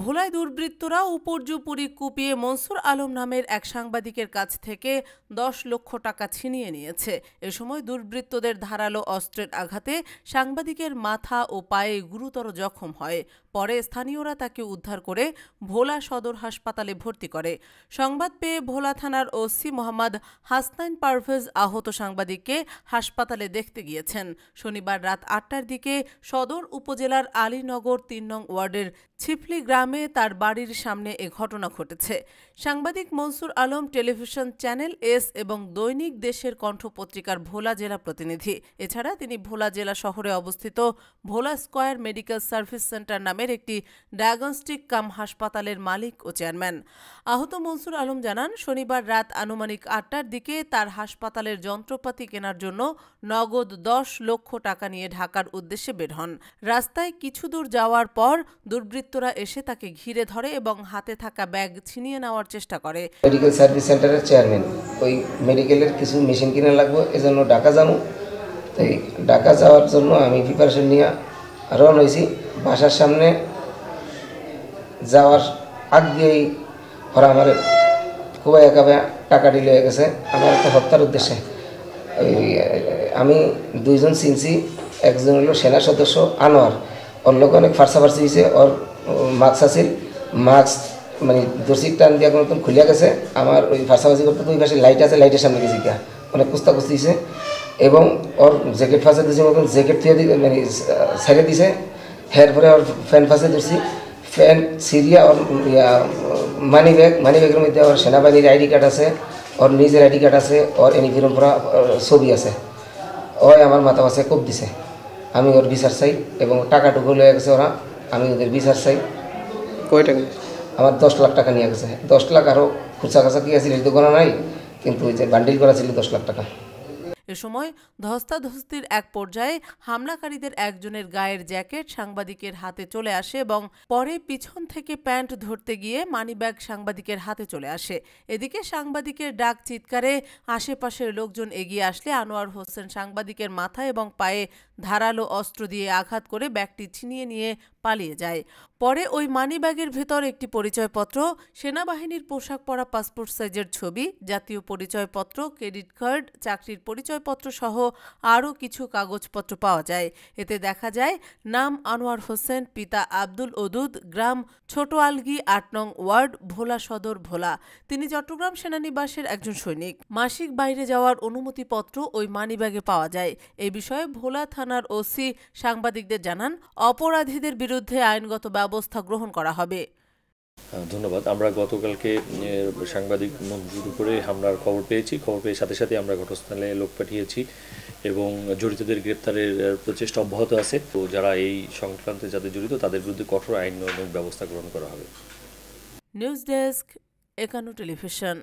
ভোলায় দুর্বৃত্তরা উপর্যুপরি কুপিয়ে মনসুর আলম নামের এক সাংবাদিকের কাছ থেকে 10 লক্ষ টাকা ছিনিয়ে নিয়েছে। এ সময় দুর্বৃত্তদের ধারালো অস্ত্রের আঘাতে সাংবাদিকের মাথা ও পায়ে গুরুতর জখম হয়। পরে স্থানীয়রা তাকে উদ্ধার করে ভোলা সদর হাসপাতালে ভর্তি করে। সংবাদ পেয়ে ভোলা থানার ওসি মোহাম্মদ হাসনাইন পারভেজ আহত সাংবাদিককে হাসপাতালে দেখতে গিয়েছেন। শনিবার রাত 8টার দিকে সদর উপজেলার আলীনগর 3 নং ওয়ার্ডের ছিফলি গ্রামে তার বাড়ির সামনে এ ঘটনা ঘটেছে। সাংবাদিক Mansur Alam television channel S এবং দৈনিক দেশের কণ্ঠ পত্রিকার ভোলা জেলা প্রতিনিধি। এছাড়া তিনি ভোলা জেলা শহরে অবস্থিত ভোলা স্কয়ার মেডিকেল সার্ভিস সেন্টার নামের একটি ডায়াগনস্টিক কাম হাসপাতালের মালিক ও চেয়ারম্যান। আহত মনসুর আলম জানান, শনিবার রাত আনুমানিক 8টার দিকে তার হাসপাতালের যন্ত্রপাতি কেনার জন্য নগদ 10 লক্ষ টাকা নিয়ে ঢাকার উদ্দেশ্যে বের হন। রাস্তায় কিছু দূর যাওয়ার পর দুর্বৃত্তরা এসে তাকে ঘিরে ধরে এবং হাতে থাকা ব্যাগ ছিনিয়ে নেওয়ার চেষ্টা করে। মেডিকেল সার্ভিস সেন্টারের চেয়ারম্যান, ওই মেডিকেলের কিছু মেশিন কিনে লাগবে, এজন্য ঢাকা যাবো। তাই ঢাকা যাওয়ার জন্য আমি প্রিপারেশন নিয়ে রওনা হয়েছি। বাসার সামনে যাওয়ার আগ দিয়েই ওরা আমার খুবই একাবে টাকা ডিলে হয়ে গেছে আমার একটা হত্যার উদ্দেশ্যে। আমি 2 জন চিনছি, একজন হলো সেনা সদস্য আনোয়ার, ওর লোক অনেক ফার্সাফার্সি হয়েছে। ওর মাস্ক আছিল, মাস্ক মানে দর্শিক টান দিয়ে কোনো খুলিয়া গেছে। আমার ওই ফার্সাফার্সি করতে দুই পাশে লাইট আছে, লাইটের সামনে গেছি গিয়া অনেক কুস্তা কুস্তি দিয়েছে এবং ওর জ্যাকেট ফাঁসে দিয়েছে, মতন জ্যাকেট থেকে মানে ছেড়ে দিছে। হের পরে ওর ফ্যান ফাঁসে দিচ্ছি, ফ্যান সিরিয়া। ওর মানি ব্যাগের মধ্যে ওর সেনাবাহিনীর আইডি কার্ড আছে, ওর নিজের আইডি কার্ড আছে, ওর ইউনিফর্ম পরা ছবি আছে। ওই আমার মাথা মাথায় কোপ দিছে। আমি ওর বিচার চাই এবং টাকাটুকু লয়ে গেছে ওরা, আমি ওদের বিচার চাই। কয় টাকা? আমার 10 লাখ টাকা নিয়ে গেছে। 10 লাখ আরও খুচরা কাছা কি আছে এটা গোনা নাই, কিন্তু ওই যে বান্ডিল করা ছিল 10 লাখ টাকা। এ সময় ধস্তাধস্তির এক পর্যায়ে হামলাকারীদের একজনের গায়ের জ্যাকেট সাংবাদিকের হাতে চলে আসে এবং পরে পিছন থেকে প্যান্ট ধরতে গিয়ে মানিব্যাগ সাংবাদিকের হাতে চলে আসে। এদিকে সাংবাদিকের ডাক চিৎকারে আশেপাশের লোকজন এগিয়ে আসলে আনোয়ার হোসেন সাংবাদিকের মাথা এবং পায়ে ধারালো অস্ত্র দিয়ে আঘাত করে ব্যাগটি ছিনিয়ে নিয়ে পালিয়ে যায়। পরে ওই মানিব্যাগের ভেতর একটি পরিচয়পত্র, সেনাবাহিনীর পোশাক পরা পাসপোর্ট সাইজের ছবি, জাতীয় পরিচয়পত্র, ক্রেডিট কার্ড, চাকরির পরিচয়পত্র সহ আরও কিছু কাগজপত্র পাওয়া যায়। এতে দেখা যায় নাম আনোয়ার হোসেন, পিতা আব্দুল ওদুদ, গ্রাম ছোট আলগি 8 নং ওয়ার্ড, ভোলা সদর, ভোলা। তিনি চট্টগ্রাম সেনানিবাসের একজন সৈনিক। মাসিক বাইরে যাওয়ার অনুমতিপত্র ওই মানিব্যাগে পাওয়া যায়। এই বিষয়ে ভোলা থানার ওসি সাংবাদিকদের জানান, অপরাধীদের বিরুদ্ধে আইনগত ব্যবস্থা গ্রহণ করা হবে। ধন্যবাদ। আমরা গতকালকে সাংবাদিক মঞ্জুর করে হামলার খবর পেয়েছি। খবর পেয়ে সাথে সাথে আমরা ঘটনাস্থলে লোক পাঠিয়েছি এবং জড়িতদের গ্রেপ্তারের প্রচেষ্টা অব্যাহত আছে। তো যারা এই সংক্রান্তে যাদের জড়িত তাদের বিরুদ্ধে কঠোর আইনানুগ ব্যবস্থা গ্রহণ করা হবে। নিউজ ডেস্ক, একান্ন টেলিভিশন।